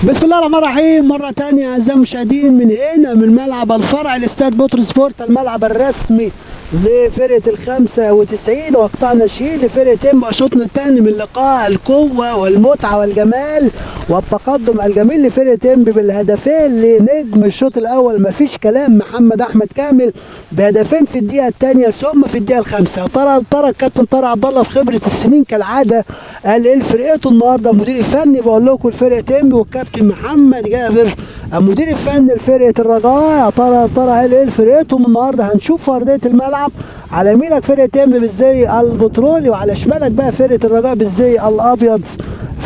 بسم الله الرحمن الرحيم. مرة تانية أعزائي المشاهدين من هنا من ملعب الفرع لاستاد بطرس سبورت، الملعب الرسمي لفرقة ال95 وقطاع ناشئين لفرقة إنبي. شوطنا الثاني من لقاء القوة والمتعة والجمال والتقدم الجميل لفرقة إنبي بالهدفين لنجم الشوط الأول مفيش كلام محمد أحمد كامل بهدفين في الدقيقة الثانية ثم في الدقيقة الخامسة. يا ترى الكابتن طارق عبد الله في خبرة السنين كالعادة قال إيه لفرقته النهارده؟ المدير الفني بقول لكم لفرقة إنبي والكابتن محمد جابر المدير الفني لفرقة الرجاء. يا ترى قال إيه لفرقتهم النهارده؟ هنشوف في أرضية الملعب. على يمينك فرقة إنبي بالزي البترولي وعلى شمالك بقى فرقة الرجاء بالزي الأبيض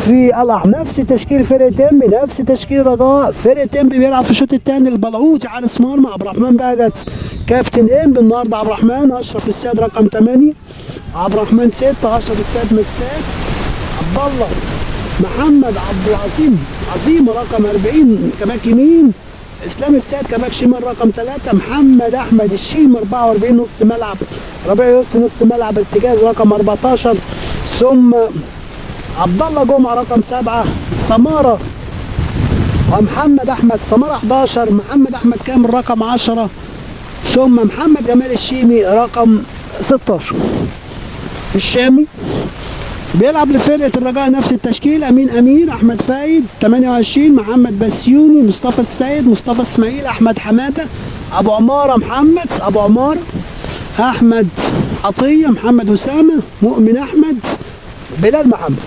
في الأحمر. نفس تشكيل فرقة إنبي نفس تشكيل رجاء. فرقة إنبي بيلعب في الشوط الثاني البلعوطي حارس مرمى عبد الرحمن بهجت كابتن إنبي النهارده. عبد الرحمن أشرف السيد رقم 8، عبد الرحمن 6، أشرف السيد مساك، عبد الله محمد عبد العظيم عظيم رقم 40 كباك يمين، اسلام السيد كباك شمال رقم 3، محمد احمد الشيم 44 نص ملعب، ربيع يوسف نص ملعب ارتكاز رقم 14، ثم عبد الله جمعه رقم 7، سماره ومحمد احمد سماره 11، محمد احمد كامل رقم 10، ثم محمد جمال الشيمي رقم 16. الشامي بيلعب لفرقة الرجاء نفس التشكيل. أمين أمير، أحمد فايد 28، محمد بسيوني، مصطفى السيد، مصطفى إسماعيل، أحمد حمادة، أبو عمارة محمد، أبو عمارة، أحمد عطية، محمد أسامة، مؤمن أحمد، بلال محمد.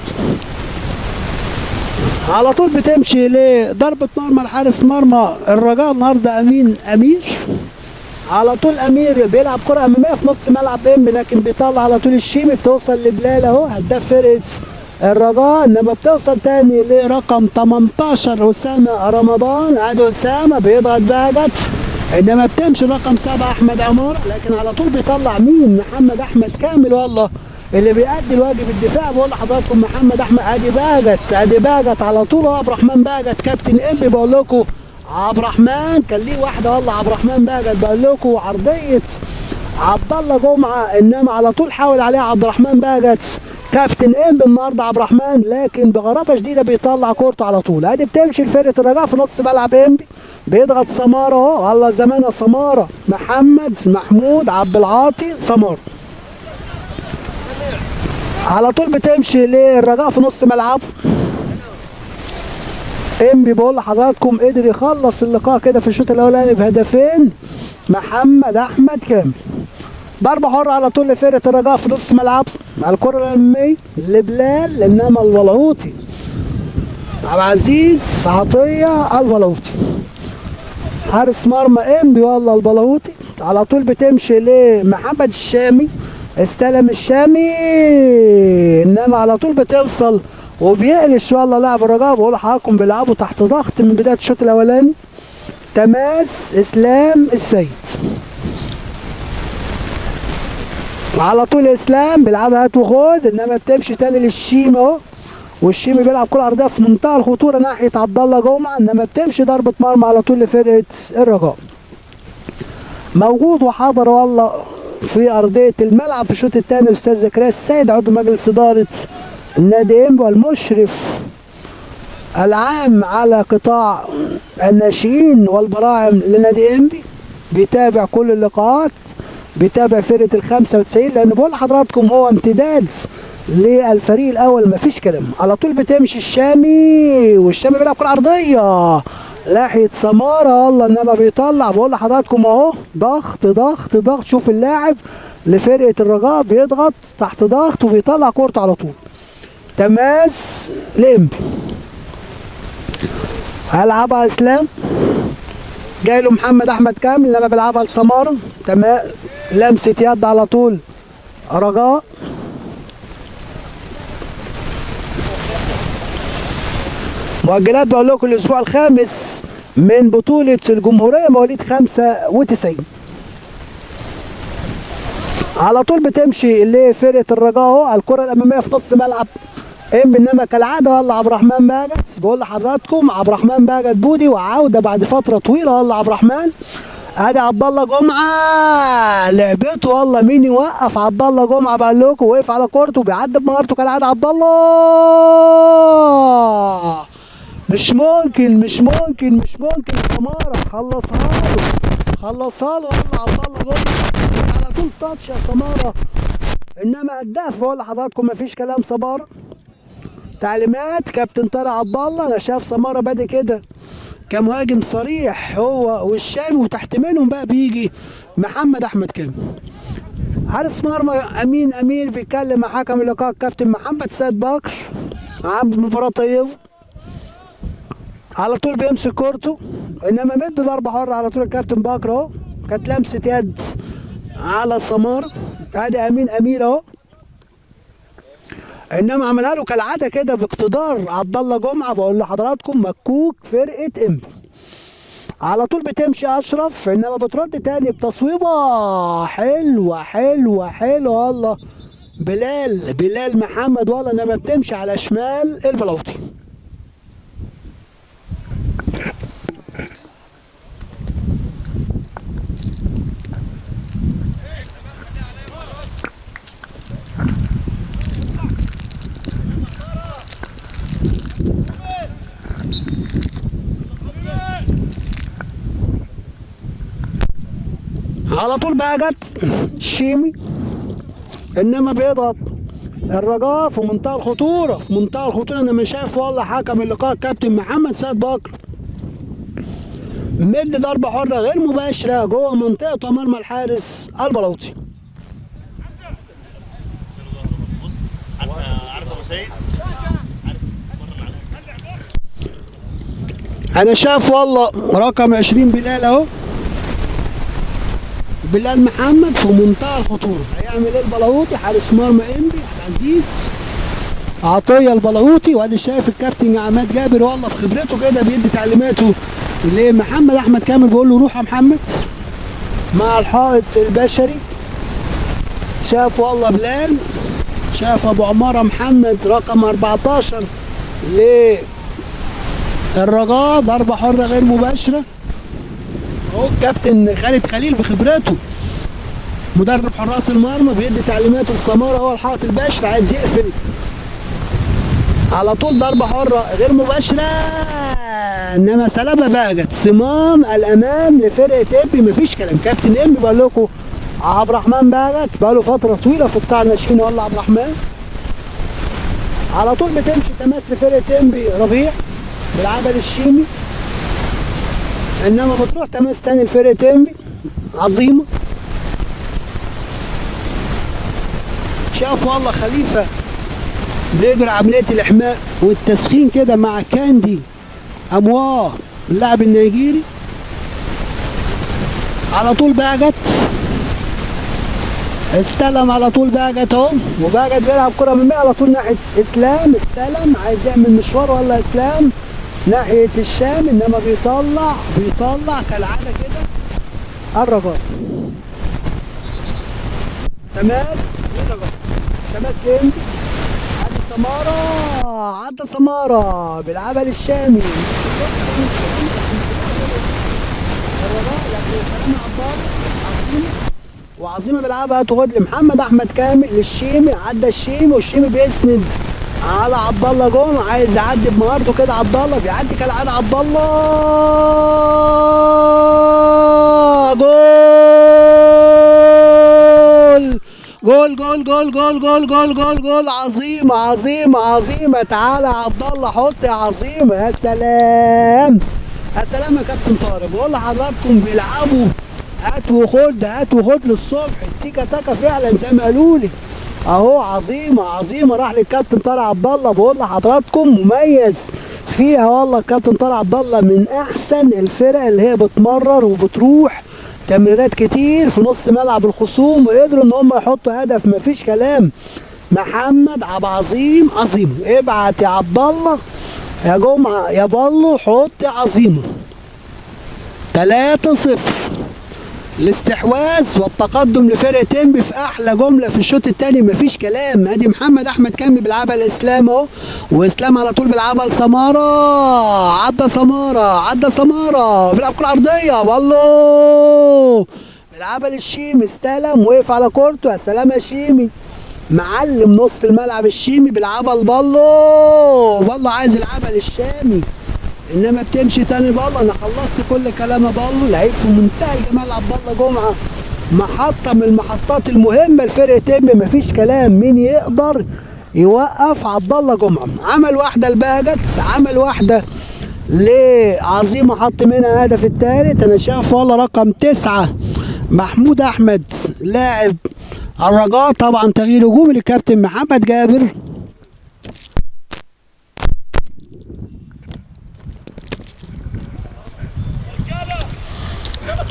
على طول بتمشي لضربة مرمى لحارس مرمى الرجاء النهارده أمين أمير. على طول امير بيلعب كره اماميه في نص ملعب إنبي، لكن بيطلع على طول الشيمي بتوصل لبلال اهو هداف فرقه الرجاء، انما بتوصل تاني لرقم 18 اسامه رمضان. ادي اسامه بيضغط بهجت، انما بتمشي رقم 7 احمد عمار، لكن على طول بيطلع مين؟ محمد احمد كامل والله اللي بيأدي الواجب الدفاع. بقول لحضراتكم محمد احمد ادي بهجت على طول اهو. عبد الرحمن بهجت كابتن إنبي بقول لكم عبد الرحمن كان ليه واحده والله. عبد الرحمن بهجت بقول لكم عرضيه عبد الله جمعه، انما على طول حاول عليها عبد الرحمن بهجت كابتن إنبي النهارده عبد الرحمن، لكن بغرابه شديده بيطلع كورته على طول. ادي بتمشي لفرقه الرجاء في نص ملعب إنبي، بيضغط سماره اهو والله زمانها سماره، محمد محمود عبد العاطي سماره. على طول بتمشي للرجاء في نص ملعبه. إنبي بقول لحضراتكم قدر يخلص اللقاء كده في الشوط الاولاني بهدفين. محمد احمد كامل ضربه حره على طول لفرقه الرجاء في نص ملعب على الكره الاماميه لبلال، انما البلعوطي عبد العزيز عطيه البلعوطي حارس مرمى إنبي والله البلعوطي. على طول بتمشي لمحمد الشامي، استلم الشامي، انما على طول بتوصل وبيقلش والله لاعب الرجاء. بقول لحضراتكم بيلعبوا تحت ضغط من بدايه الشوط الاولاني. تماس اسلام السيد على طول اسلام بيلعبها هات وخد، انما بتمشي تاني للشيم اهو، والشيمي بيلعب كره عرضيه في منتهى الخطوره ناحيه عبد الله جمعه، انما بتمشي ضربه مرمى على طول لفرقه الرجاء. موجود وحاضر والله في ارضيه الملعب في الشوط الثاني الاستاذ زكريا السيد عضو مجلس اداره النادي إنبي والمشرف العام على قطاع الناشئين والبراعم لنادي إنبي، بيتابع كل اللقاءات، بيتابع فرقه ال95 لان بقول لحضراتكم هو امتداد للفريق الاول مفيش كلام. على طول بتمشي الشامي، والشامي بيلعب كره عرضيه ناحيه سماره والله، انما بيطلع. بقول لحضراتكم اهو ضغط ضغط ضغط. شوف اللاعب لفرقه الرجاء بيضغط تحت ضغط وبيطلع كورته على طول. تماس لإنبي هيلعبها اسلام، جاي له محمد احمد كامل لما بيلعبها لسماره. تمام لمسه يد على طول رجاء. مؤجلات بقول لكم الاسبوع الخامس من بطوله الجمهوريه مواليد 95. على طول بتمشي لفرقه الرجاء اهو الكره الاماميه في نص ملعب إنبي، انما كالعاده والله عبد الرحمن بهجت. بقول لحضراتكم عبد الرحمن بهجت بودي وعوده بعد فتره طويله والله عبد الرحمن. ادي عبد الله جمعه لعبته والله، مين يوقف عبد الله جمعه بقول لكم، وقف على كورته بيعدي بمهارته كالعاده. عبد الله مش ممكن سمارة، خلصها له يلا عبد الله جمعة على طول تاتش يا سمارة. انما هداف بقول لحضراتكم مفيش كلام. سمارة تعليمات كابتن طارق عبد الله. انا شايف سمارة بادئ كده كمهاجم صريح هو والشامي، وتحت منهم بقى بيجي محمد احمد كامل. حارس مرمى امين بيتكلم مع حكم اللقاء الكابتن محمد سيد بكر عامل مباراة طيبة، على طول بيمسك كورته، انما مد ضربة حرة على طول الكابتن بكر اهو. كانت لمسة يد على سمارة، ادي امين اهو، انما عملها له كالعاده كده باقتدار عبد الله جمعه. بقول لحضراتكم مكوك فرقه انبي على طول بتمشي اشرف، انما بترد تاني بتصويبه حلوه والله. بلال محمد والله، انما بتمشي على شمال البلوطي. على طول بقى جت الشيمي، انما بيضغط الرجاء في منتهى الخطوره انا مش شايف والله حكم اللقاء الكابتن محمد سيد بكر مد ضربه حره غير مباشره جوه منطقه مرمى الحارس البلوطي. انا شايف والله رقم 20 بلال اهو، بلال محمد في منتهى الخطوره. هيعمل ايه البلاوطي؟ حارس مرمى انبي عزيز عطيه البلاوطي. وادي شايف الكابتن عماد جابر والله في خبرته كده بيدي تعليماته لمحمد احمد كامل، بيقول له روح يا محمد مع الحائط البشري. شاف والله بلال، شاف ابو عماره محمد رقم 14 للرجاء ضربه حره غير مباشره اهو. الكابتن خالد خليل بخبرته مدرب حراس المرمى بيدي تعليماته لسماره، هو الحائط البشري عايز يقفل على طول ضربه حره غير مباشره، انما سلامه بقى جت صمام الامان لفرقه انبي. مفيش كلام. كابتن انبي بقول لكم عبد الرحمن بقى له فتره طويله في قطاع الناشئين والله عبد الرحمن. على طول بتمشي تماس لفرقه انبي ربيع بيلعبها للشيمي، انما بتروح تماس تاني لفرقه انبي عظيمه. شاف والله خليفه بيجري عمليه الاحماء والتسخين كده مع كاندي امواه اللاعب النيجيري. على طول بقى جت استلم على طول بقى جت اهو، وبقى جت بيلعب كره من على طول ناحيه اسلام. استلم عايز يعمل مشوار والله اسلام ناحيه الشام، انما بيطلع كالعاده كده الرجاء. تماس انبي عدى سماره بيلعبها للشامي. وعظيمه بيلعبها تاخد لمحمد احمد كامل للشيمي. عدى الشيمي والشيمي بيسند على عبد الله جمعه، عايز يعدي بمهارته كده. عبد الله بيعدي كالعاده. عبد الله جول عظيمه. تعالى يا عبد الله حط يا عظيمه. يا سلام يا كابتن طارق. بقول لحضراتكم بيلعبوا هات وخد للصبح، التيكا تاكا فعلا زي ما قالوا لي اهو. عظيمه راح للكابتن طارق عبد الله. بقول لحضراتكم مميز فيها والله الكابتن طارق عبد الله، من احسن الفرق اللي هي بتمرر وبتروح تمريرات كتير في نص ملعب الخصوم، وقدروا ان هم يحطوا هدف. مفيش كلام. محمد عبد عظيم ابعت يا عبد الله يا جمعه يا بالو حط يا عظيمه. 3-0 الاستحواذ والتقدم لفرقه انبي في احلى جمله في الشوط الثاني. مفيش كلام. ادي محمد احمد كامل بيلعبها لاسلام اهو، واسلام على طول بيلعبها لسماره. عدى سماره بيلعب كره عرضيه والله بيلعبها للشيمي. استلم وقف على كورته. يا سلام يا شيمي، معلم نص الملعب الشيمي بيلعبها لبالو. بالو عايز يلعبها للشامي، انما بتمشي تاني بالله. انا خلصت كل كلام بالله. لعيب في منتهى الجمال عبد الله جمعه، محطه من المحطات المهمه لفرقه تيم، مفيش كلام. مين يقدر يوقف عبد الله جمعه؟ عمل واحده لباجتس، عمل واحده لعظيمه حط منها هدف الثالث. انا شايف والله رقم 9 محمود احمد لاعب الرجاء، طبعا تغيير هجومي للكابتن محمد جابر.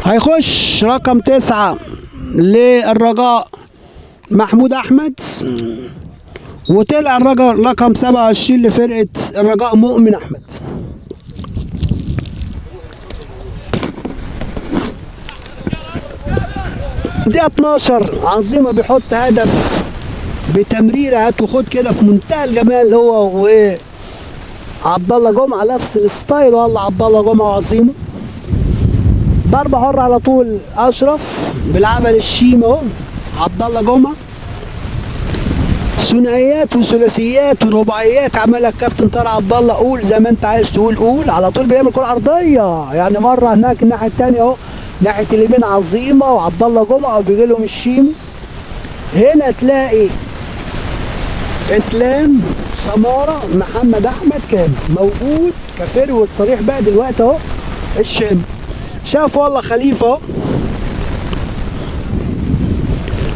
هيخش رقم 9 للرجاء محمود احمد، وطلع الرجاء رقم 27 لفرقه الرجاء مؤمن احمد. دقيقة 12 عظيمة بيحط هدف بتمريرة هات وخد كده في منتهى الجمال، هو وعبد الله جمعة نفس الستايل. والله عبد الله جمعة وعظيمة. ضربة حرة على طول اشرف بيلعبها للشيم اهو عبد الله جمعة. ثنائيات وثلاثيات ورباعيات عملها الكابتن طارق عبد الله. قول زي ما انت عايز تقول، قول على طول. بيعمل كرة عرضية يعني مرة هناك الناحية التانية اهو، ناحية اليمين عظيمة وعبد الله جمعة وبيجي لهم الشيم. هنا تلاقي اسلام سمارة محمد احمد كان موجود كفروت صريح بقى دلوقتي اهو الشام. شاف والله خليفة اهو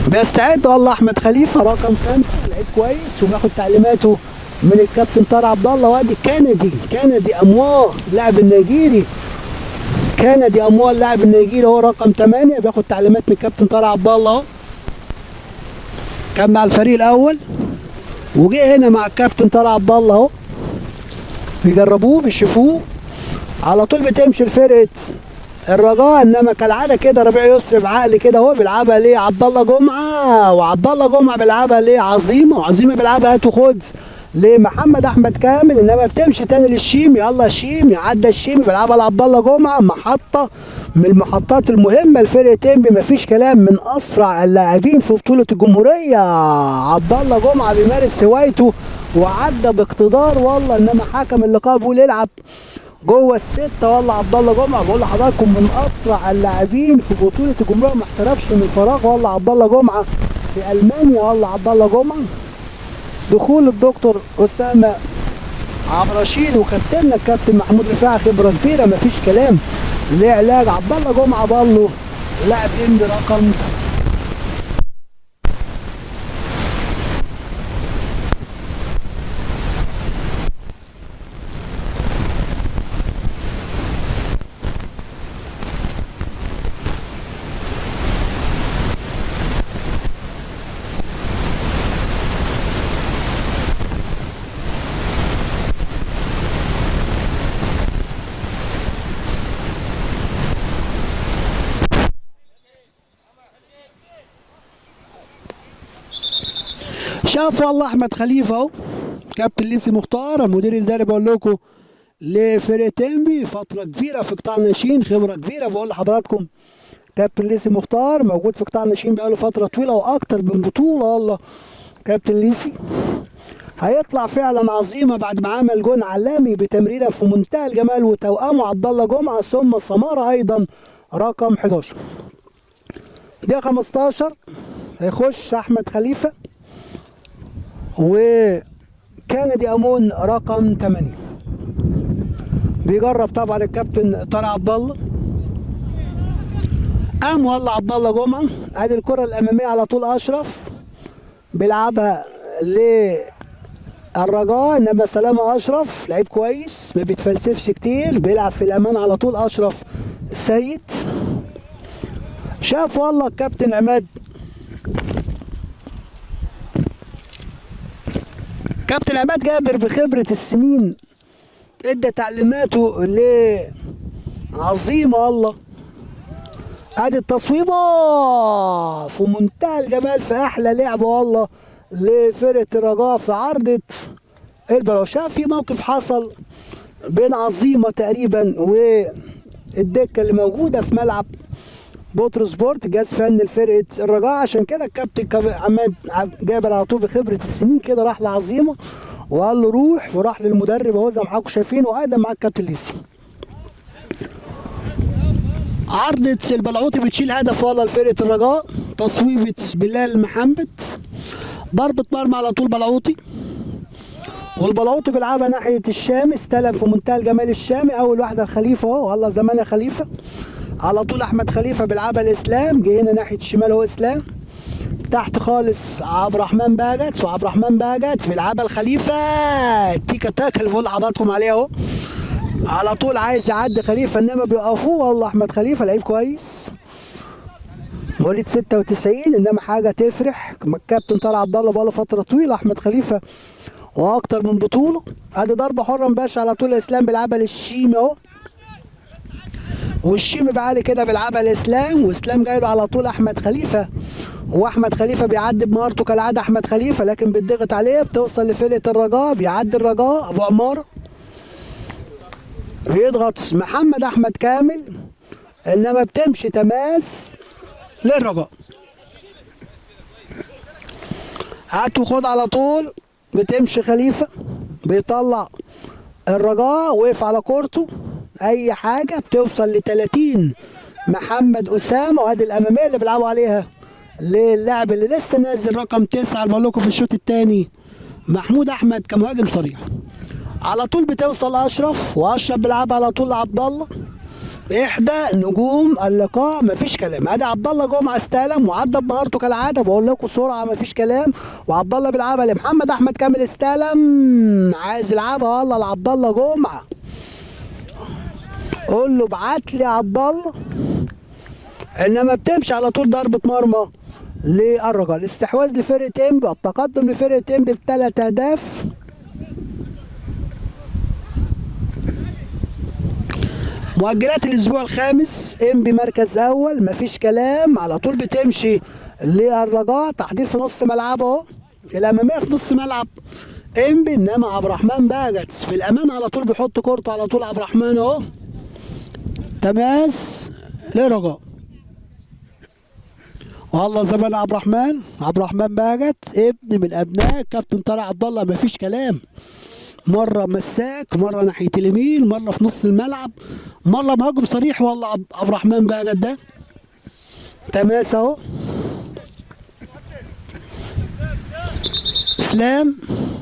بيستعد. والله احمد خليفة رقم 5 لعيب كويس وبياخد تعليماته من الكابتن طارق عبد الله. وادي كندي امواه اللاعب النيجيري، كندي امواه اللاعب النيجيري هو رقم 8 بياخد تعليمات من الكابتن طارق عبد الله اهو. كان مع الفريق الاول وجه هنا مع الكابتن طارق عبد الله اهو، بيجربوه بيشوفوه. على طول بتمشي لفرقه الرجاء، انما كالعاده كده ربيع يسري بعقل كده هو بيلعبها ليه عبد الله جمعه، وعبد الله جمعه بيلعبها ليه عظيمه، وعظيمه بيلعبها هات وخد لمحمد احمد كامل. انما بتمشي تاني للشيم، يلا شيم يعدى الشيم بيلعبها لعبد الله جمعه. محطه من المحطات المهمه لفرقه انبي، مفيش كلام، من اسرع اللاعبين في بطوله الجمهوريه. عبد الله جمعه بيمارس هوايته وعدى باقتدار والله. انما حكم اللقاء بيقول العب جوه الستة. والله عبد الله جمعة بقول لحضراتكم من أسرع اللاعبين في بطولة الجمهورية، ما احترفش من فراغ. والله عبد الله جمعة في ألمانيا. والله عبد الله جمعة دخول الدكتور أسامة عبد الرشيد وكابتننا الكابتن محمود رفاعي خبرة كبيرة مفيش كلام لعلاج عبد الله جمعة. بالله لاعب انبي رقم 7. شاف والله احمد خليفه اهو كابتن ليسي مختار المدير الاداري. بقول لكم لفرقه انبي فتره كبيره في قطاع الناشئين، خبره كبيره. بقول لحضراتكم كابتن ليسي مختار موجود في قطاع الناشئين بقاله فتره طويله واكتر من بطوله. والله كابتن ليسي هيطلع فعلا عظيمه بعد ما عمل جون عالمي بتمريره في منتهى الجمال وتوأمه عبد الله جمعه ثم سماره ايضا رقم 11. دقيقه 15 هيخش احمد خليفه وكندي امون رقم 8. بيجرب طبعا الكابتن طارق عبد الله. قام والله عبد الله جمعه. ادي الكره الاماميه على طول اشرف بيلعبها للرجاء، انما سلامه اشرف لعيب كويس ما بيتفلسفش كتير، بيلعب في الامان على طول اشرف السيد. شاف والله الكابتن عماد، كابتن عماد جابر بخبرة السنين ادى تعليماته لعظيمة. والله ادي التصويبة في منتهى الجمال في احلى لعبة والله لفرقة الرجاء في عرضة البلو. شاف في موقف حصل بين عظيمة تقريبا والدكة اللي موجودة في ملعب بوترو سبورت جهاز فني لفرقه الرجاء، عشان كده الكابتن عماد جابر على طول بخبره السنين كده راح لعظيمه وقال له روح، وراح للمدرب اهو زي ما حضراتكم شايفين، وقدم معاه الكابتن ليسي. عرضة البلعوطي بتشيل هدف والله لفرقة الرجاء. تصويبة بلال محمد، ضربة مرمى على طول بلعوطي، والبلعوطي بيلعبها ناحية الشامي، استلم في منتهى الجمال الشامي، أول واحدة الخليفة أهو، والله زمان يا خليفة. على طول أحمد خليفة بيلعبها الإسلام، جه هنا ناحية الشمال هو إسلام، تحت خالص عبد الرحمن باجت، وعبد الرحمن باجت بيلعبها الخليفة، التيكا تاكا اللي بقول لحضراتكم عليها أهو. على طول عايز يعدي خليفة انما بيوقفوه، والله احمد خليفة لعيب كويس، مواليد 96، انما حاجة تفرح. الكابتن طارق عبد الله بقاله فترة طويلة احمد خليفة واكتر من بطولة. ادي ضربة حرة مباشرة على طول الاسلام بيلعبها للشيمي اهو، والشيمي بعالي كده بيلعبها الاسلام، واسلام جاي له على طول احمد خليفة، واحمد خليفة بيعدي بمهارته كالعادة احمد خليفة، لكن بيتضغط عليه، بتوصل لفرقة الرجاء، بيعدي الرجاء ابو عمار، بيضغط محمد احمد كامل، انما بتمشي تماس للرجاء. هات وخد على طول، بتمشي خليفه، بيطلع الرجاء، وقف على كورته، اي حاجه بتوصل ل 30 محمد اسامه، وادي الاماميه اللي بيلعبوا عليها للاعب اللي لسه نازل رقم 9 اللي بقول لكم في الشوط الثاني، محمود احمد كمهاجم صريح. على طول بتوصل اشرف، واشرف بيلعبها على طول لعبد الله، احدى نجوم اللقاء مفيش كلام. ادي عبد الله جمعه استلم وعدى بمهارته كالعاده، بقول لكم سرعه مفيش كلام، وعبد الله بيلعبها لمحمد احمد كامل، استلم عايز يلعبها والله لعبد الله جمعه، قول له ابعت لي عبد الله، انما بتمشي على طول ضربه مرمى للرجاء. الاستحواذ لفرقه انبي، التقدم لفرقه انبي بثلاث اهداف. مؤجلات الاسبوع الخامس، انبي مركز اول مفيش كلام، على طول بتمشي للرجاء، تحضير في نص ملعبه اهو، الاماميه في نص ملعب انبي، انما عبد الرحمن باجت في الامان على طول بيحط كورته على طول عبد الرحمن اهو، تماس للرجاء. والله زمان عبد الرحمن باجت ابن من ابناء كابتن طارق عبد الله مفيش كلام، مره مساك، مره ناحيه اليمين، مره في نص الملعب، مره مهاجم صريح، والله عبد الرحمن باجت ده تماس اهو. اسلام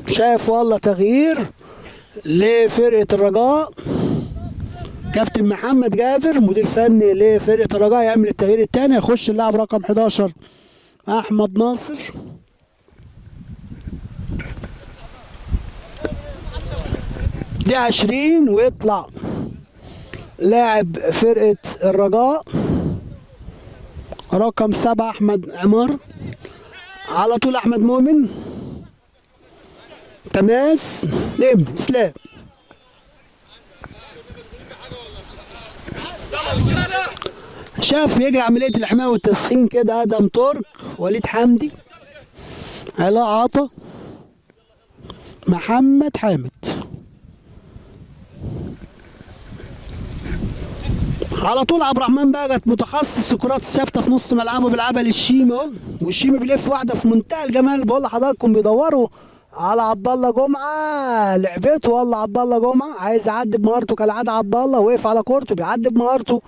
شايف والله تغيير لفرقه الرجاء، كابتن محمد جابر مدير فني لفرقه الرجاء يعمل التغيير الثاني، يخش اللاعب رقم 11 احمد ناصر، دي 20، ويطلع لاعب فرقة الرجاء رقم 7 احمد عمار، على طول احمد مؤمن، تماس لمبي اسلام. شاف يجري عملية الحماية والتسخين كده ادم ترك، وليد حمدي، علاء عطا، محمد حامد. على طول عبد الرحمن باجت متخصص الكرات الثابته في نص ملعبه، بيلعبها للشيمي اهو، والشيمي بيلف واحده في منتهى الجمال، بقول لحضراتكم بيدوروا على عبد الله جمعه، لعبته والله عبد الله جمعه، عايز يعدي بمهارته كالعاده، عبد الله وقف على كورته بيعدي بمهارته،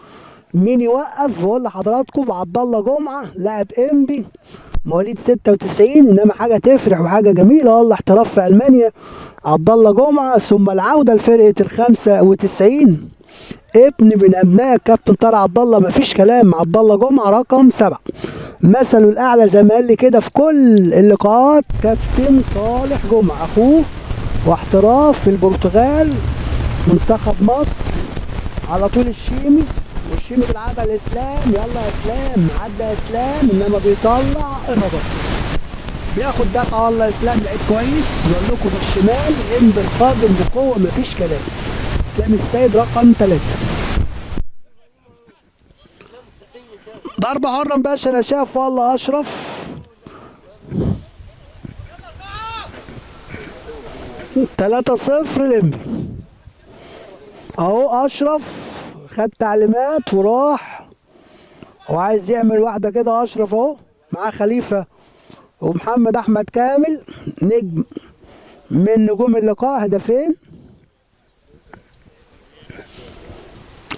مين يوقف؟ بقول لحضراتكم عبد الله جمعه لاعب انبي مواليد 96، انما حاجه تفرح وحاجه جميله والله، احتراف في المانيا عبد الله جمعه، ثم العوده لفرقه ال 95، ابن من ابناء كابتن طارق عبد الله مفيش كلام، عبد الله جمعه رقم 7، مثله الاعلى زي ما قال لي كده في كل اللقاءات كابتن صالح جمعه اخوه، واحتراف في البرتغال منتخب مصر. على طول الشيمي، والشيمي بيلعبها الاسلام، يلا يا اسلام، عدى يا اسلام، انما بيطلع الرجاء، بياخد دفعه والله اسلام لعيب كويس، يقول لكم بالشمال انبي القادم بقوه مفيش كلام، اسلام السيد رقم 3. ضربة حرة مباشرة، انا شايف والله اشرف، تلاتة صفر لمبي اهو. اشرف خد تعليمات وراح وعايز يعمل واحدة كده، اشرف اهو معاه خليفة ومحمد احمد كامل نجم من نجوم اللقاء هدفين.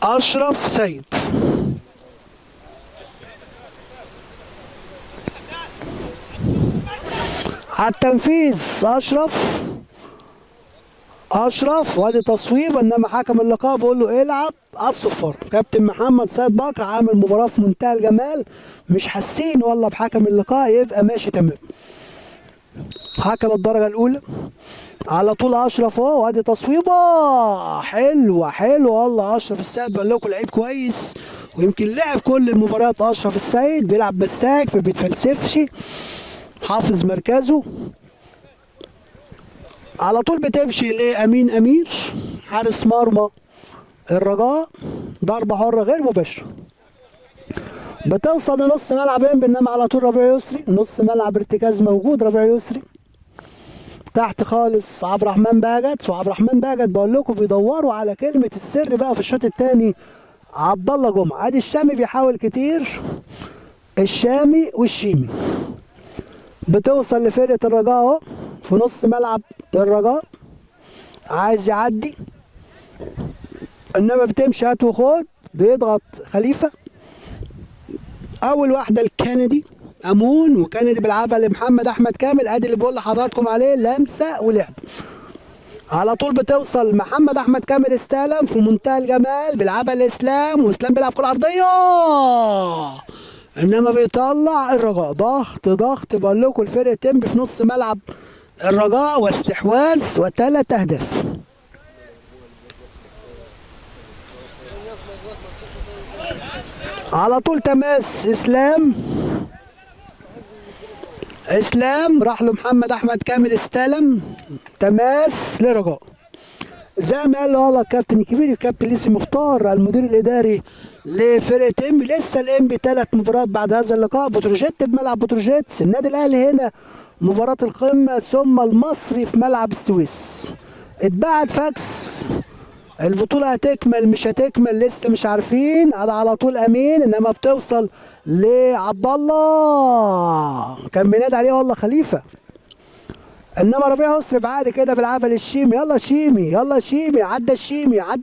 اشرف سيد. على التنفيذ اشرف وادي تصويب، انما حكم اللقاء بيقول له العب على الصفار. كابتن محمد سيد بكر عامل مباراه في منتهى الجمال، مش حاسين والله بحكم اللقاء، يبقى ماشي تمام. حكم الدرجه الاولى على طول اشرف اهو، وادي تصويبه حلوه والله. اشرف السيد بقول لكم لعيب كويس، ويمكن لعب كل المباريات. اشرف السيد بيلعب مساك، ما بيتفلسفش، حافظ مركزه. على طول بتمشي لامين امير حارس مرمى الرجاء، ضربه حره غير مباشره، بتوصل لنص ملعب انبي، انما على طول ربيع يسري نص ملعب ارتكاز موجود. ربيع يسري تحت خالص عبد الرحمن باجت، وعبد الرحمن باجت بقول لكم بيدوروا على كلمه السر بقى في الشوط الثاني. عبد الله جمعه، ادي الشامي بيحاول كتير، الشامي والشيمي. بتوصل لفرقه الرجاء اهو في نص ملعب الرجاء، عايز يعدي انما بتمشي هات وخد، بيضغط خليفه. اول واحده الكندي امون، وكندي بيلعبها لمحمد احمد كامل، ادي اللي بقول لحضراتكم عليه، لمسه ولعب. على طول بتوصل محمد احمد كامل، استلم في منتهى الجمال، بيلعبها لاسلام، واسلام بيلعب كره ارضيه انما بيطلع الرجاء. ضغط بقول لكم الفرقه تنبي في نص ملعب الرجاء، واستحواذ وثلاث اهداف. على طول تماس اسلام راح له محمد احمد كامل، استلم تماس لرجاء. زي ما قال له والله الكابتن الكبير الكابتن ليسي مختار المدير الاداري لفرقه انبي، لسه الانبي 3 مباريات بعد هذا اللقاء. بتروجيت بملعب بتروجيت، النادي الاهلي هنا مباراه القمه، ثم المصري في ملعب السويس. اتبعت فاكس، البطولة هتكمل مش هتكمل لسه مش عارفين. على طول امين، انما بتوصل لعبد الله، كان بينادي عليه والله خليفة، انما ربيع يسري بعد كده بيلعبها للشيمي، يلا شيمي، عدى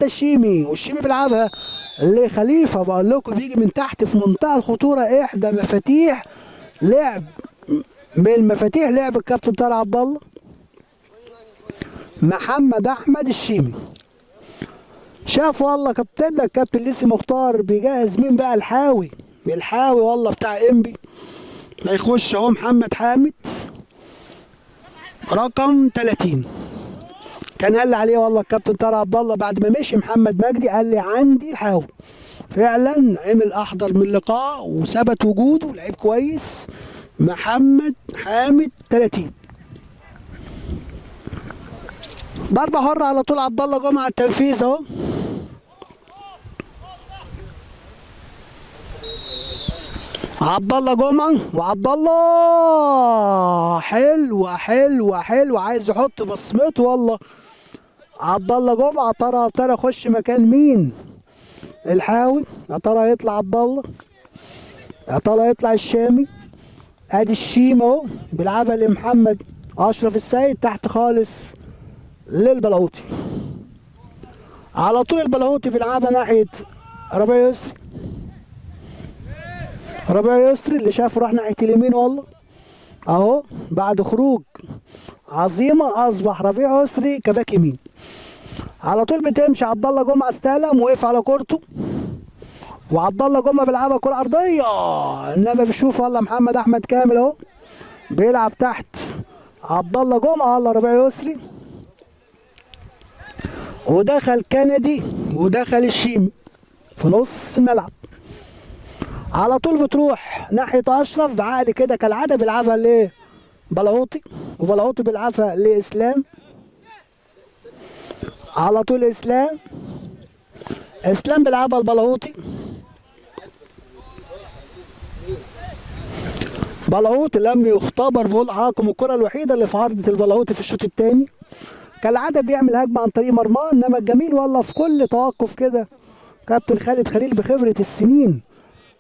الشيمي، والشيمي بيلعبها لخليفة. بقول لكم بيجي من تحت في منتهى الخطورة، احدى مفاتيح لعب من المفاتيح لعب الكابتن طارق عبد الله، محمد احمد الشيمي. شاف والله كابتن الكابتن ليسي مختار بيجهز مين بقى، الحاوي والله بتاع انبي، هيخش اهو محمد حامد رقم 30. كان قال لي عليه والله الكابتن طارق عبد الله بعد ما مشي محمد مجدي، قال لي عندي الحاوي. فعلا عمل احضر من اللقاء وثبت وجوده، لعيب كويس محمد حامد 30. ضربه حره على طول عبد الله جمعه، التنفيذ اهو. عبد الله جمعه، وعبد الله حلوه عايز يحط بصمته والله. عبد الله جمعه ترى يخش مكان مين؟ الحاوي. يا ترى يطلع عبد الله، يا ترى يطلع الشامي. ادي الشيم اهو بيلعبها لمحمد اشرف السيد، تحت خالص للبلاوطي. على طول البلاوطي بيلعبها ناحيه ربيع يسري اللي شافه راح ناحيه اليمين والله اهو. بعد خروج عظيمه اصبح ربيع يسري كباك يمين. على طول بتمشي عبد الله جمعه، استلم وقف على كورته، وعبد الله جمعه بيلعبها كره ارضيه، انما بيشوف والله محمد احمد كامل اهو بيلعب تحت عبد الله جمعه والله ربيع يسري، ودخل كندي ودخل الشيمي في نص الملعب. على طول بتروح ناحيه اشرف بعقل كده كالعاده، بيلعبها لبلاوطي، وبلاوطي بيلعبها لاسلام. على طول اسلام بيلعبها لبلاوطي، بلاوطي لم يختبر بملحقكم، الكره الوحيده اللي في عرضه البلاوطي في الشوط الثاني. كالعاده بيعمل هجمه عن طريق مرماه، انما الجميل والله في كل توقف كده كابتن خالد خليل بخبره السنين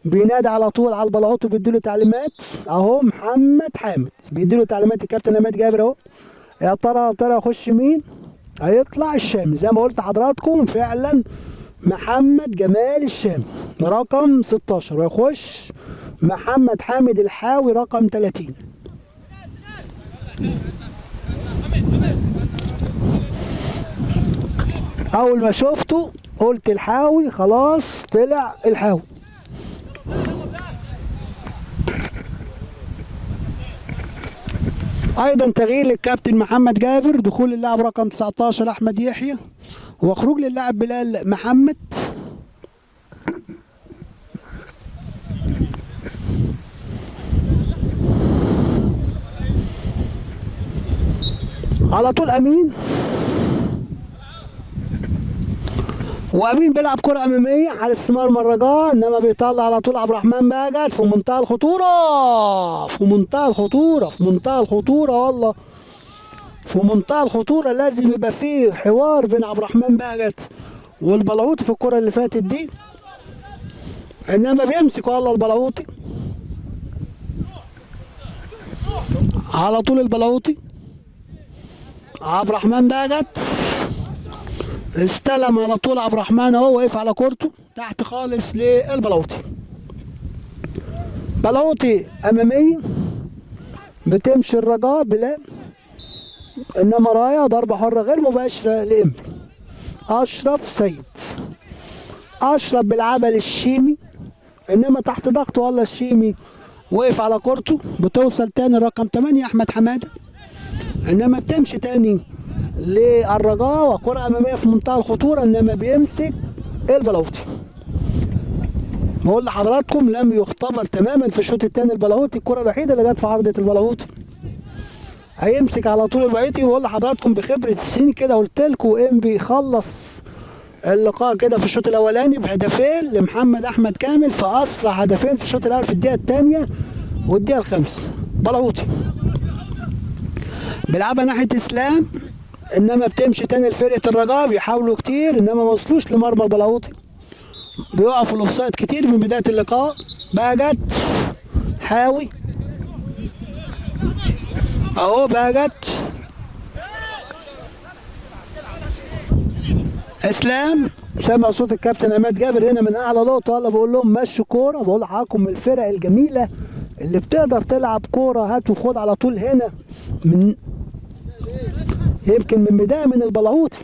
بينادي على طول على البلاوطي، بيديله تعليمات اهو. محمد حامد بيديله تعليمات، الكابتن عماد جابر اهو يا ترى يخش مين؟ هيطلع الشامي زي ما قلت لحضراتكم فعلا، محمد جمال الشامي رقم 16، ويخش محمد حامد الحاوي رقم 30. اول ما شفته قلت الحاوي، خلاص طلع الحاوي. ايضا تغيير للكابتن محمد جابر، دخول اللاعب رقم 19 احمد يحيى، وخروج للاعب بلال محمد. على طول امين، وامين بيلعب كره اماميه، حارس مرمى الرجاء، انما بيطلع على طول عبد الرحمن باجت في منتهى الخطوره، في منتهى الخطوره، في منتهى الخطوره، والله في منتهى الخطوره. لازم يبقى فيه حوار بين عبد الرحمن باجت والبلعوطي في الكره اللي فاتت دي، انما بيمسك والله البلعوطي على طول. البلعوطي عبد الرحمن باجت استلم على طول، عبد الرحمن اهو واقف على كورته تحت خالص للبلعوطي. بلعوطي اماميه بتمشي الرجاء بلال، انما رايه ضربه حره غير مباشره لامبي. اشرف سيد، اشرف بيلعبها للشيمي، انما تحت ضغط والله الشيمي وقف على كورته. بتوصل تاني رقم 8 احمد حماده، انما بتمشي تاني للرجاء، وكره اماميه في منتهى الخطوره، انما بيمسك البلعوطي. بقول لحضراتكم لم يختبر تماما في الشوط الثاني البلعوطي، الكره الوحيده اللي جت في عرضه البلعوطي. هيمسك على طول البلعوطي. بقول لحضراتكم بخبره السنين كده، قلت لكم انبي خلص اللقاء كده في الشوط الاولاني بهدفين لمحمد احمد كامل، في اسرع هدفين في الشوط الاول في الدقيقه الثانيه والدقيقه الخامسه. بلعوطي بيلعبها ناحيه اسلام، انما بتمشي تاني لفرقه الرجاء، بيحاولوا كتير انما ما وصلوش لمرمى البلعوطي، بيقفوا الاوفسايد كتير من بدايه اللقاء. باجت حاوي اهو، باجت اسلام. سامع صوت الكابتن عماد جابر هنا من اعلى نقطه، يلا بقول لهم مشوا كوره. بقول لحضراتكم من الفرق الجميله اللي بتقدر تلعب كوره، هات وخد على طول هنا، من يمكن من بدايه من البلعوطي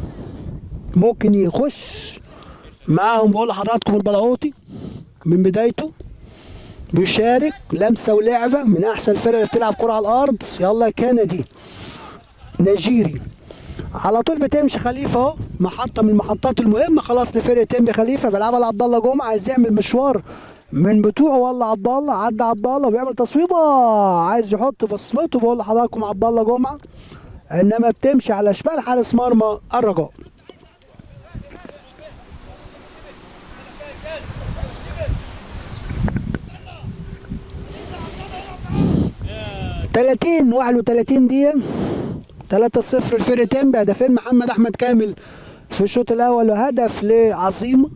ممكن يخش معاهم. بقول لحضراتكم البلعوطي من بدايته بيشارك لمسه ولعبه، من احسن الفرق اللي بتلعب كره على الارض. يلا كندي نيجيري على طول. بتمشي خليفه اهو، محطه من المحطات المهمه خلاص لفرقه تيمبي. خليفه بيلعبها لعبد الله جمعه، عايز يعمل مشوار من بتوعه. والله عبد الله عدى، عبد الله بيعمل تصويبه، عايز يحط بصمته. بقول لحضراتكم عبد الله جمعه، انما بتمشي على شمال حارس مرمى الرجاء. تلاتين 31 دقيقة، 3-0 لفرقة تيمبي. هدفين محمد أحمد كامل في الشوط الأول، وهدف لعظيمة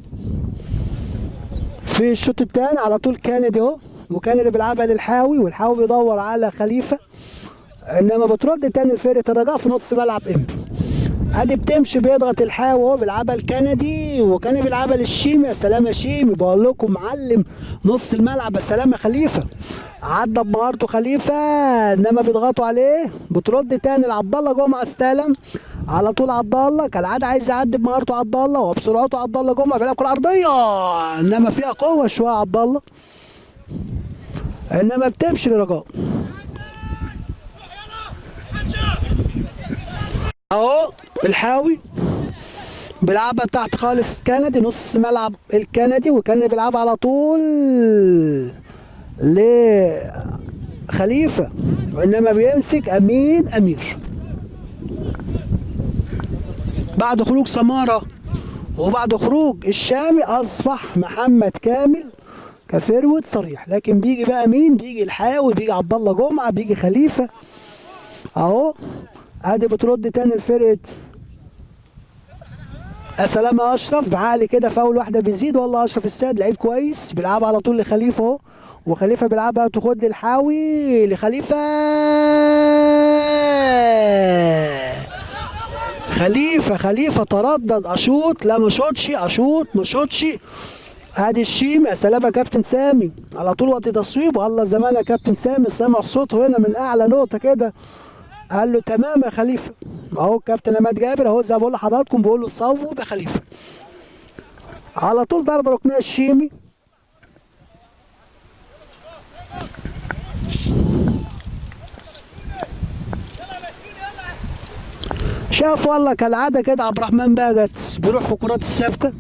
في الشوط الثاني. على طول كندي أهو، وكندي بيلعبها للحاوي، والحاوي بيدور على خليفة، إنما بترد تاني لفرقة الرجاء في نص ملعب إمبي. ادي بتمشي بيضغط الحاوي اهو، بيلعبها الكندي، وكان بيلعبها للشيمي. يا سلام يا شيمي، بقول لكم معلم نص الملعب. يا سلام يا خليفه، عدى بمهارته خليفه، انما بيضغطوا عليه. بترد تاني لعبد الله جمعه، استلم على طول عبد الله كالعاده، عايز يعدي بمهارته عبد الله وبسرعته. عبد الله جمعه بيلعب كره عرضيه، انما فيها قوه شويه عبد الله، انما بتمشي للرجاء اهو. الحاوي بيلعبها تحت خالص كندي، نص ملعب الكندي، وكان بيلعبها على طول لخليفه، وانما بيمسك امين امير. بعد خروج سماره وبعد خروج الشامي اصبح محمد كامل كفروت صريح، لكن بيجي بقى مين؟ بيجي الحاوي، بيجي عبد الله جمعه، بيجي خليفه اهو. ادي بترد تاني لفرقه. يا سلام يا اشرف، بعقلي كده فاول واحده بيزيد. والله اشرف السيد لعيب كويس، بيلعبها على طول لخليفه اهو، وخليفه بيلعبها تاخد للحاوي لخليفه، خليفة تردد، اشوط لا ما شوطش، اشوط ما شوطش. ادي الشيم. يا سلام يا كابتن سامي، على طول وقت تصويب. والله زمان يا كابتن سامي سامع صوته هنا من اعلى نقطة كده. قال له تمام يا خليفة. اهو الكابتن عماد جابر اهو زي ما بقول لحضراتكم، بقول له صوب يا خليفة. على طول ضربة ركنية الشيمي. شاف والله كالعادة كده عبد الرحمن باجت بيروح في الكرات الثابتة.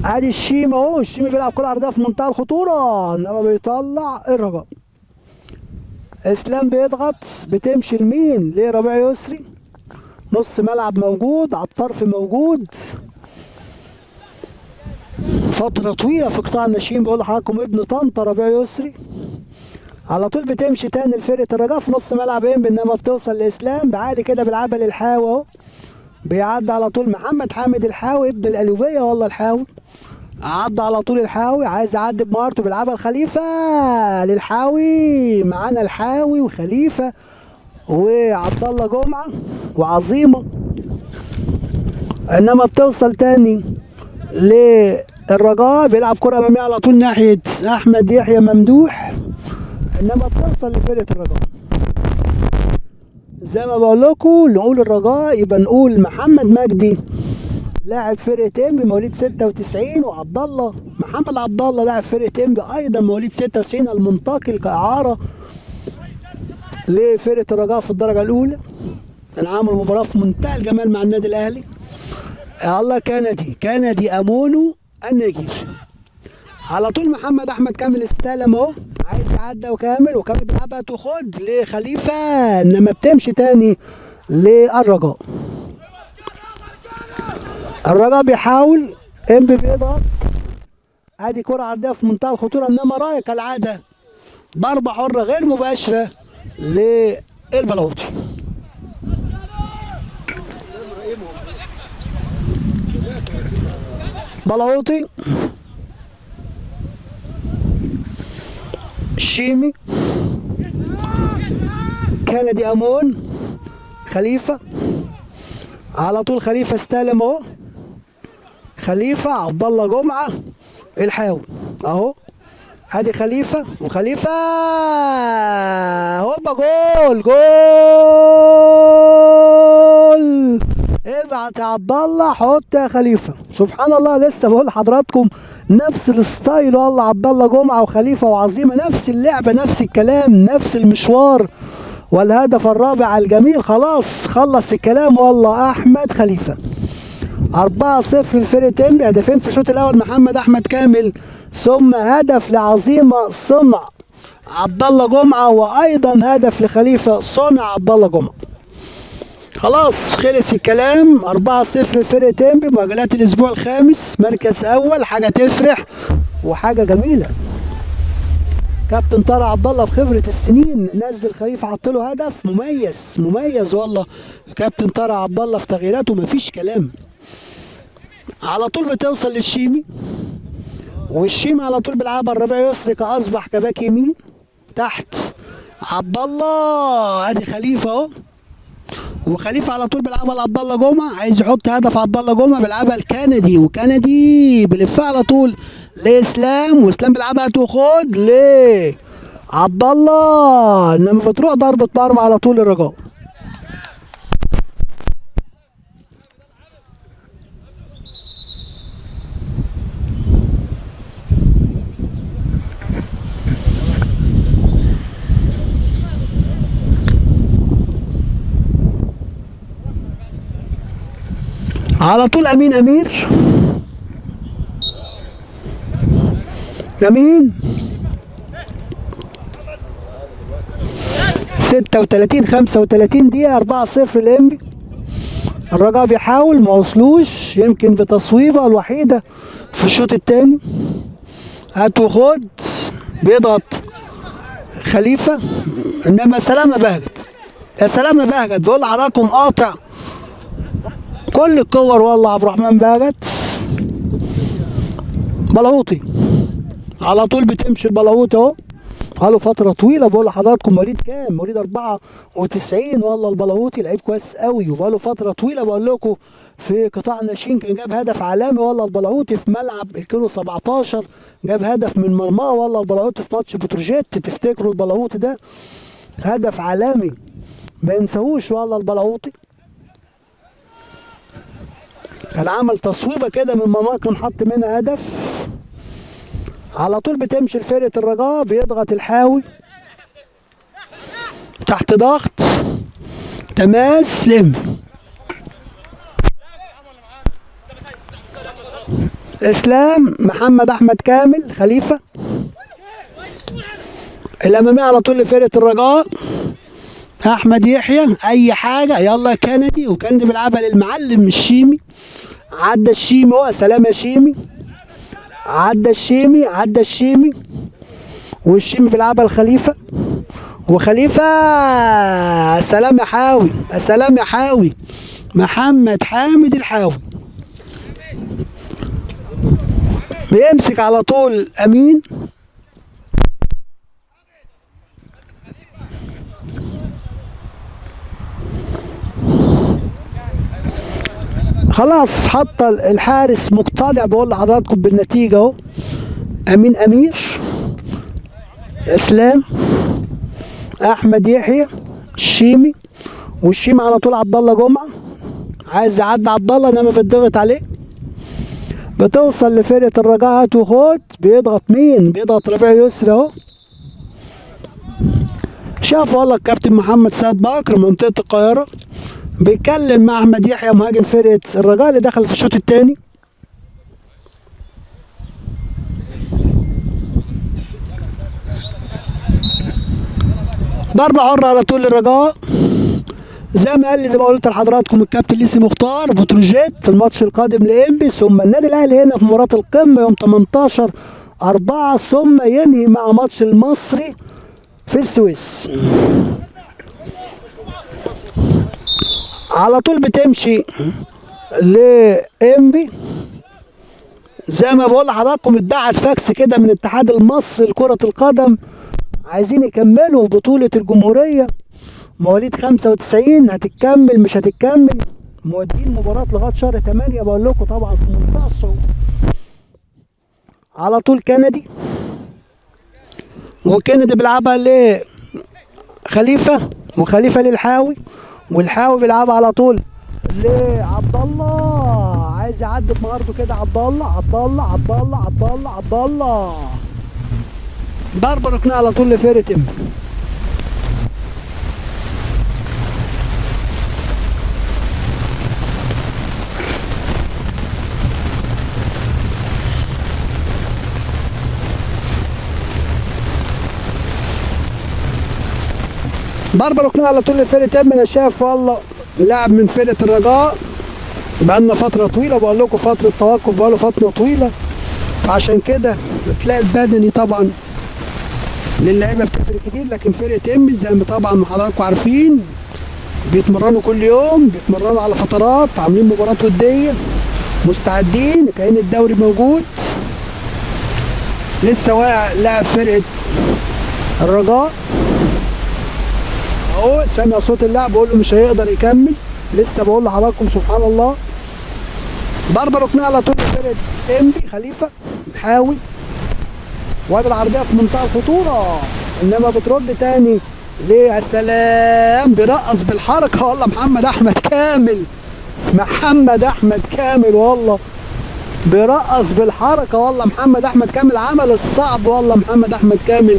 ادي الشيمي اهو، الشيمي بيلعب كرة عرضية في منتهى الخطورة، انما بيطلع الرجاء. اسلام بيضغط، بتمشي لمين؟ لربيع يسري. نص ملعب موجود، على الطرف موجود. فترة طويلة في قطاع الناشئين، بقول لحضراتكم ابن طنطا ربيع يسري. على طول بتمشي تاني لفرقة الرجاء في نص ملعب انبي، انما بتوصل لاسلام بعالي كده بيلعبها للحاوي اهو. بيعدي على طول محمد حامد الحاوي ابن القليوبية والله الحاوي. عدى على طول الحاوي، عايز يعدي بمهارته، بيلعبها الخليفة للحاوي. معانا الحاوي وخليفة وعبد الله جمعة وعظيمة، انما بتوصل تاني للرجاء. بيلعب كرة امامية على طول ناحية احمد يحيى ممدوح، انما بتوصل لفرقة الرجاء. زي ما بقول لكم، نقول الرجاء يبقى نقول محمد مجدي لاعب فرقة انبي مواليد 96، وعبد الله محمد عبد الله لاعب فرقة انبي ايضا مواليد 96 المنتقل كاعارة لفرقة الرجاء في الدرجة الاولى. كان عامل مباراة في منتهى الجمال مع النادي الاهلي. الله كندي امونو النجير. على طول محمد احمد كامل استلم اهو، عايز يعدى وكامل بيلعبها تاخد لخليفه، انما بتمشي تاني للرجاء. الرجاء بيحاول، انبي بيضغط. ادي كره عرضيه في منتهى الخطوره، انما رايه كالعاده ضربه حره غير مباشره للبلاوطي. بلاوطي، الشيمي، كندي امون، خليفه. على طول خليفه استلم اهو، خليفه عبد الله جمعه الحاوي اهو. ادي خليفه وخليفه هوبا جول. ابعت يا عبد الله، حط يا خليفه. سبحان الله، لسه بقول لحضراتكم نفس الستايل والله. عبد الله جمعه وخليفه وعظيمه نفس اللعبه، نفس الكلام، نفس المشوار. والهدف الرابع الجميل خلاص خلص الكلام والله. احمد خليفه 4-0 لفرقة انبي. هدفين في الشوط الاول محمد احمد كامل، ثم هدف لعظيمه صنع عبد الله جمعه، وايضا هدف لخليفه صنع عبد الله جمعه. خلاص خلص الكلام. 4-0 لفرقة انبي. مؤجلات الاسبوع الخامس، مركز اول، حاجه تفرح وحاجه جميله. كابتن طارق عبد الله بخبره السنين نزل خليفه، حط له هدف مميز والله. كابتن طارق عبد الله في تغييراته مفيش كلام. على طول بتوصل للشيمي، والشيمي على طول بيلعبها الربيع يسري كاصبح كباك يمين تحت عبد الله. ادي خليفه اهو، وخليفه على طول بيلعبها لعبد الله جمعه، عايز يحط هدف. عبد الله جمعه بيلعبها الكندي، وكندي بيلفها على طول لاسلام، واسلام بيلعبها تاخد لعبد الله، انما بتروح ضربه مرمى على طول الرجاء. على طول امين 36-35 دقيقة. 4-0 لانبي. الرجاء بيحاول، ما وصلوش، يمكن بتصويبة الوحيدة في الشوط الثاني. هات وخد، بيضغط خليفة، انما سلامة بهجت. يا سلامة بهجت، بقول لحضراتكم قاطع كل الكور والله. عبد الرحمن باجت. بلاوطي على طول بتمشي البلاوطي اهو. بقاله فترة طويلة بقول لحضراتكم. مواليد كام؟ مواليد 94. والله البلاوطي لعيب كويس قوي، وبقاله فترة طويلة بقول لكم في قطاع الناشئين كان جاب هدف عالمي. والله البلاوطي في ملعب الكيلو 17 جاب هدف من مرماه. والله البلاوطي في ماتش بتروجيت، تفتكروا البلاوطي ده هدف عالمي ما ينساهوش. والله البلاوطي كان عمل تصويبة كده من مرماه كان حط منها هدف. على طول بتمشي لفرقة الرجاء، بيضغط الحاوي تحت ضغط، تماس لم اسلام، محمد احمد كامل، خليفة الامامية على طول لفرقة الرجاء. احمد يحيى اي حاجة، يلا كندي، وكندي بيلعبها للمعلم الشيمي. عدى الشيمي اهو، سلام يا شيمي. عدى الشيمي، عدى الشيمي، والشيمي بيلعبها لخليفة، وخليفة سلام يا حاوي، سلام يا حاوي. محمد حامد الحاوي بيمسك على طول امين. خلاص حط الحارس مقتنع، بقول لحضراتكم بالنتيجه اهو. امين امير، اسلام، احمد يحيى، الشيمي، والشيمي على طول عبد الله جمعه عايز يعدي عبد الله انما بيتضغط عليه. بتوصل لفرقه الرجاء، هات وخد. بيضغط مين؟ بيضغط ربيع يسري اهو. شاف والله الكابتن محمد سعد بكر منطقه القاهره بيتكلم مع احمد يحيى مهاجم فرقه الرجاء اللي دخل في الشوط الثاني. ضربه حره على طول للرجاء، زي ما قلت لحضراتكم الكابتن ليسي مختار. بتروجيت في الماتش القادم لانبي، ثم النادي الاهلي هنا في مباراه القمه يوم 18/4، ثم ينهي مع ماتش المصري في السويس. على طول بتمشي لانبي زي ما بقول لحضراتكم. اتبعت فاكس كده من الاتحاد المصري لكرة القدم، عايزين يكملوا بطولة الجمهورية. مواليد 95 هتتكمل مش هتتكمل، مودين مباراة لغاية شهر 8 بقول لكم طبعا في منتهى الصعوبة. على طول كندي، وكندي بيلعبها لخليفة، وخليفة للحاوي، والحاوي بيلعبها على طول لعبد الله. عايز يعدي بمهارته كده عبد الله، عبد الله، عبد الله، عبد الله، عبد الله. ضربة ركنية على طول لفرقة انبي. ضربة ركنية على طول لفرقة انبي. انا شايف والله لاعب من فرقة الرجاء بقالنا فترة طويلة، بقول لكم فترة توقف بقاله فترة طويلة، عشان كده تلاقي البدني طبعا للعيبة بتفرق كتير. لكن فرقة انبي زي ما طبعا حضراتكم عارفين بيتمرنوا كل يوم، بيتمرنوا على فترات، عاملين مباريات ودية، مستعدين كأن الدوري موجود. لسه واقع لاعب فرقة الرجاء اهو، سامع صوت اللاعب بقول له مش هيقدر يكمل. لسه بقول لحضراتكم سبحان الله. ضربة ركنية على طول لفرقة انبي، خليفة بتحاول، وادي العرضية في منتهى الخطورة انما بترد تاني. ليه يا سلام، بيرقص بالحركة والله محمد احمد كامل. محمد احمد كامل والله بيرقص بالحركة والله. محمد احمد كامل عمل الصعب والله. محمد احمد كامل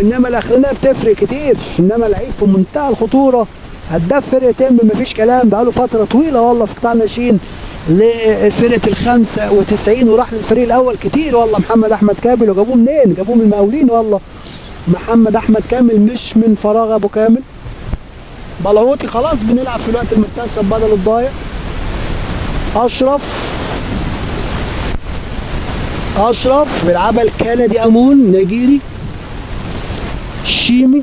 انما الاخرانية بتفرق كتير، انما لعيب في منتهى الخطورة. هداف فرقة انبي مفيش كلام، بقاله فترة طويلة والله في قطاع الناشئين لفرقة 95 وراح للفريق الاول كتير والله. محمد احمد كامل، وجابوه منين؟ جابوه من المقاولين والله. محمد احمد كامل مش من فراغ ابو كامل. بلاوطي خلاص بنلعب في الوقت المنتسب بدل الضايع. اشرف بيلعبها الكندي امون نيجيري. الشيمي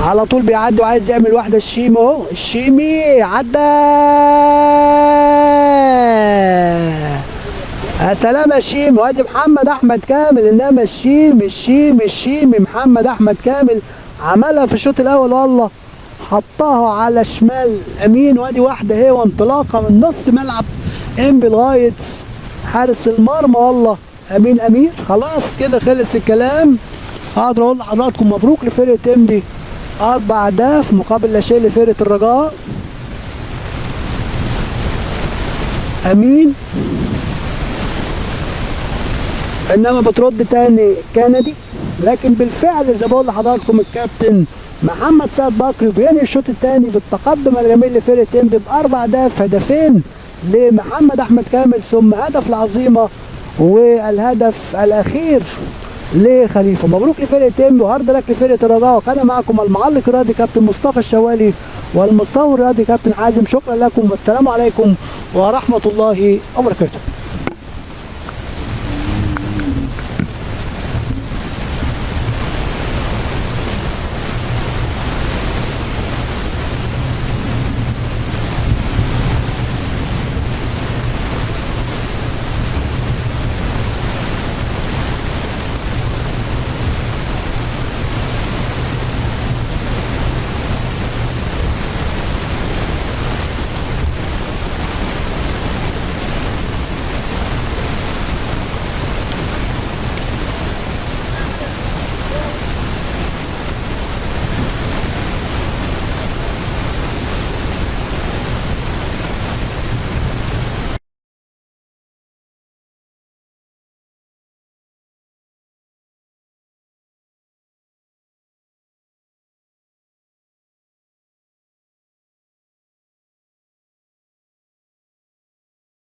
على طول بيعدي وعايز يعمل واحده. الشيمي اهو، الشيمي عدى. يا سلام يا شيمي، وادي محمد احمد كامل. انما الشيمي محمد احمد كامل عملها في الشوط الاول والله، حطها على شمال امين. وادي واحده اهي وانطلاقه من نص ملعب انبي لغايه حارس المرمى والله امين امير. خلاص كده خلص الكلام. اقدر اقول لحضراتكم مبروك لفرقه انبي، 4 اهداف مقابل لا شيء لفرقه الرجاء. امين انما بترد تاني كندي، لكن بالفعل زي ما بقول لحضراتكم الكابتن محمد سعد بكري بينهي الشوط الثاني بالتقدم الجميل لفرقه انبي ب4 اهداف، هدفين لمحمد احمد كامل ثم هدف العظيمه والهدف الاخير لخليفه. مبروك لفرقه انبي وهارد لك لفرقه الرجاء. وكان معكم المعلق الرياضي كابتن مصطفى الشوالي والمصور الرياضي كابتن حازم. شكرا لكم والسلام عليكم ورحمه الله وبركاته.